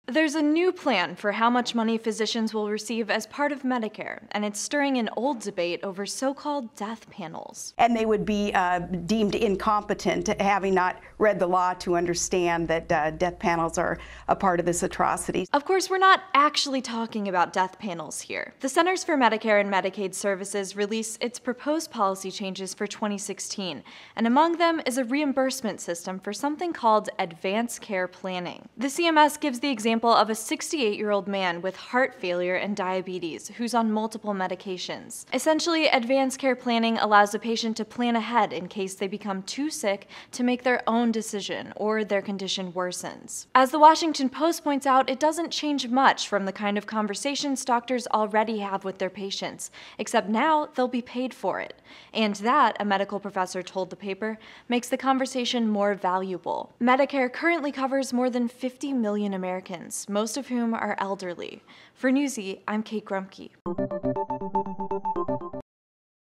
There's a new plan for how much money physicians will receive as part of Medicare, and it's stirring an old debate over so-called death panels. And they would be deemed incompetent, having not read the law to understand that death panels are a part of this atrocity. Of course, we're not actually talking about death panels here. The Centers for Medicare and Medicaid Services released its proposed policy changes for 2016, and among them is a reimbursement system for something called advanced care planning. The CMS gives the example of a 68-year-old man with heart failure and diabetes who's on multiple medications. Essentially, advanced care planning allows a patient to plan ahead in case they become too sick to make their own decision or their condition worsens. As the Washington Post points out, it doesn't change much from the kind of conversations doctors already have with their patients, except now they'll be paid for it. And that, a medical professor told the paper, makes the conversation more valuable. Medicare currently covers more than 50 million Americans, most of whom are elderly. For Newsy, I'm Kate Grumke.